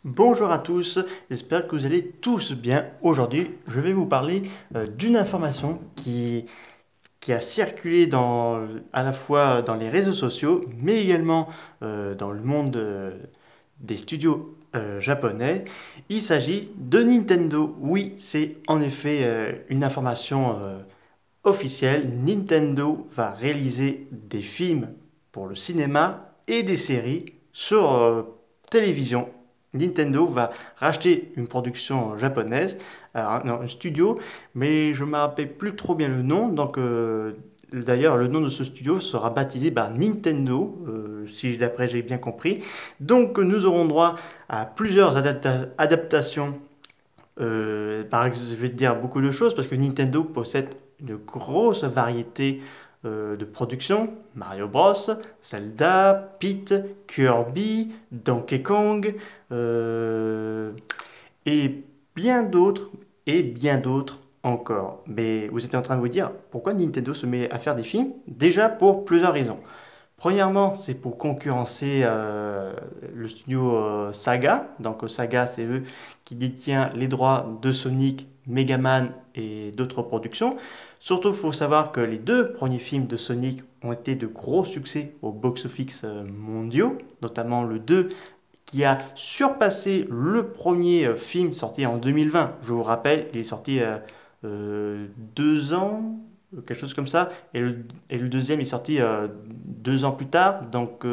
Bonjour à tous, j'espère que vous allez tous bien. Aujourd'hui, je vais vous parler d'une information qui a circulé à la fois dans les réseaux sociaux, mais également dans le monde des studios japonais. Il s'agit de Nintendo. Oui, c'est en effet une information officielle. Nintendo va réaliser des films pour le cinéma et des séries sur télévision. Nintendo va racheter une production japonaise, alors, non, un studio, mais je ne me rappelle plus trop bien le nom. Donc, d'ailleurs, le nom de ce studio sera baptisé Nintendo, si d'après j'ai bien compris. Donc, nous aurons droit à plusieurs adaptations. Par exemple, je vais te dire beaucoup de choses parce que Nintendo possède une grosse variété de productions. Mario Bros, Zelda, Pete, Kirby, Donkey Kong, euh, et bien d'autres, et bien d'autres encore. Mais vous étiez en train de vous dire pourquoi Nintendo se met à faire des films? Déjà pour plusieurs raisons. Premièrement, c'est pour concurrencer le studio Saga. Donc Saga, c'est eux qui détient les droits de Sonic, Mega Man et d'autres productions. Surtout, il faut savoir que les deux premiers films de Sonic ont été de gros succès au box-office mondiaux, notamment le 2 qui a surpassé le premier film sorti en 2020. Je vous rappelle, il est sorti 2 ans, quelque chose comme ça, et le deuxième est sorti 2 ans plus tard. Donc,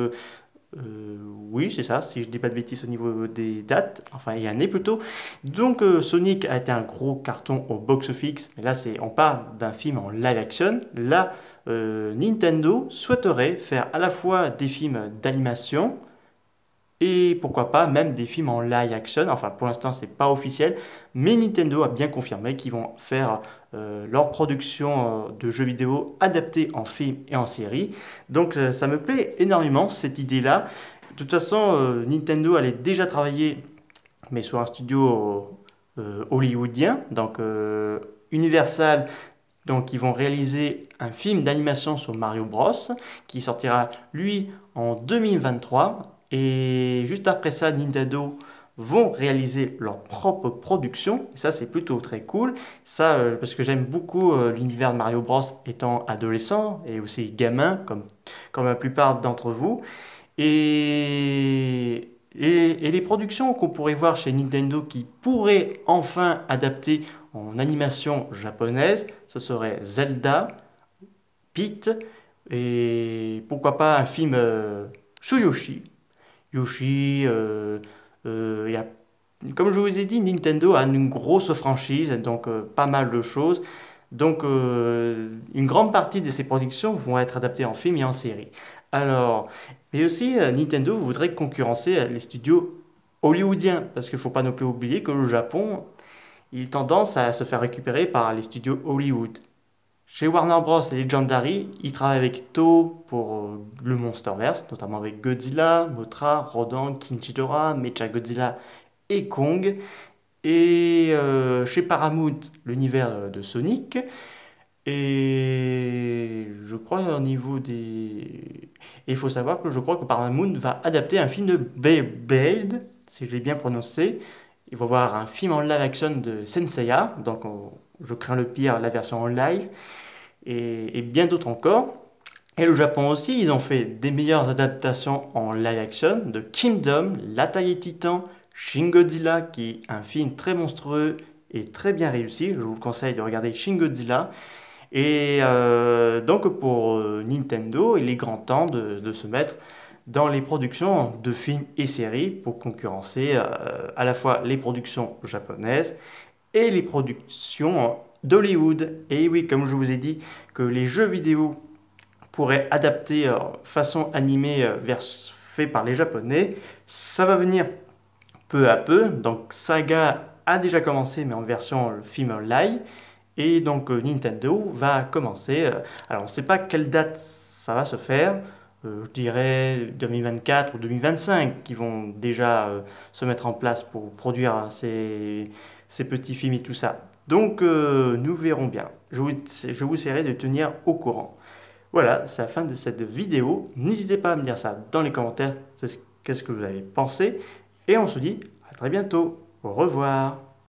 oui, c'est ça, si je ne dis pas de bêtises au niveau des dates, enfin, il y a un an plutôt. Donc, Sonic a été un gros carton au box-office, mais là, on parle d'un film en live action. Là, Nintendo souhaiterait faire à la fois des films d'animation, et pourquoi pas même des films en live action. Enfin, pour l'instant, c'est pas officiel, mais Nintendo a bien confirmé qu'ils vont faire leur production de jeux vidéo adaptés en film et en série. Donc, ça me plaît énormément cette idée-là. De toute façon, Nintendo allait déjà travailler, mais sur un studio hollywoodien, donc Universal. Donc, ils vont réaliser un film d'animation sur Mario Bros. Qui sortira, lui, en 2023. Et juste après ça, Nintendo vont réaliser leur propre production. Et ça, c'est plutôt très cool. Ça, parce que j'aime beaucoup l'univers de Mario Bros. Étant adolescent et aussi gamin, comme la plupart d'entre vous. Et les productions qu'on pourrait voir chez Nintendo qui pourraient enfin adapter en animation japonaise, ce serait Zelda, Pete, et pourquoi pas un film sur Yoshi. Yoshi, comme je vous ai dit, Nintendo a une grosse franchise, donc pas mal de choses. Donc une grande partie de ces productions vont être adaptées en film et en série. Alors, mais aussi Nintendo voudrait concurrencer les studios hollywoodiens, parce qu'il ne faut pas non plus oublier que le Japon, il a tendance à se faire récupérer par les studios Hollywood. Chez Warner Bros. Et Legendary, ils travaillent avec Toho pour le Monsterverse, notamment avec Godzilla, Mothra, Rodan, King Ghidorah, Mechagodzilla et Kong. Et chez Paramount, l'univers de Sonic. Et je crois au niveau des... Et il faut savoir que je crois que Paramount va adapter un film de Beyblade, si je l'ai bien prononcé. Il va y avoir un film en live action de Senseiya, donc je crains le pire, la version en live et bien d'autres encore. Et le Japon aussi, ils ont fait des meilleures adaptations en live action de Kingdom, L'Ataque Titan, Shin Godzilla, qui est un film très monstrueux et très bien réussi. Je vous conseille de regarder Shin Godzilla. Et donc pour Nintendo, il est grand temps de se mettre dans les productions de films et séries pour concurrencer à la fois les productions japonaises et les productions d'Hollywood. Et oui, comme je vous ai dit, que les jeux vidéo pourraient adapter façon animée fait par les Japonais, ça va venir peu à peu. Donc Saga a déjà commencé, mais en version film live. Et donc Nintendo va commencer. Alors on ne sait pas quelle date ça va se faire. Je dirais 2024 ou 2025 qui vont déjà se mettre en place pour produire ces petits films et tout ça. Donc nous verrons bien. Je vous essaierai de tenir au courant. Voilà, c'est la fin de cette vidéo. N'hésitez pas à me dire ça dans les commentaires, qu'est-ce que vous avez pensé. Et on se dit À très bientôt. Au revoir.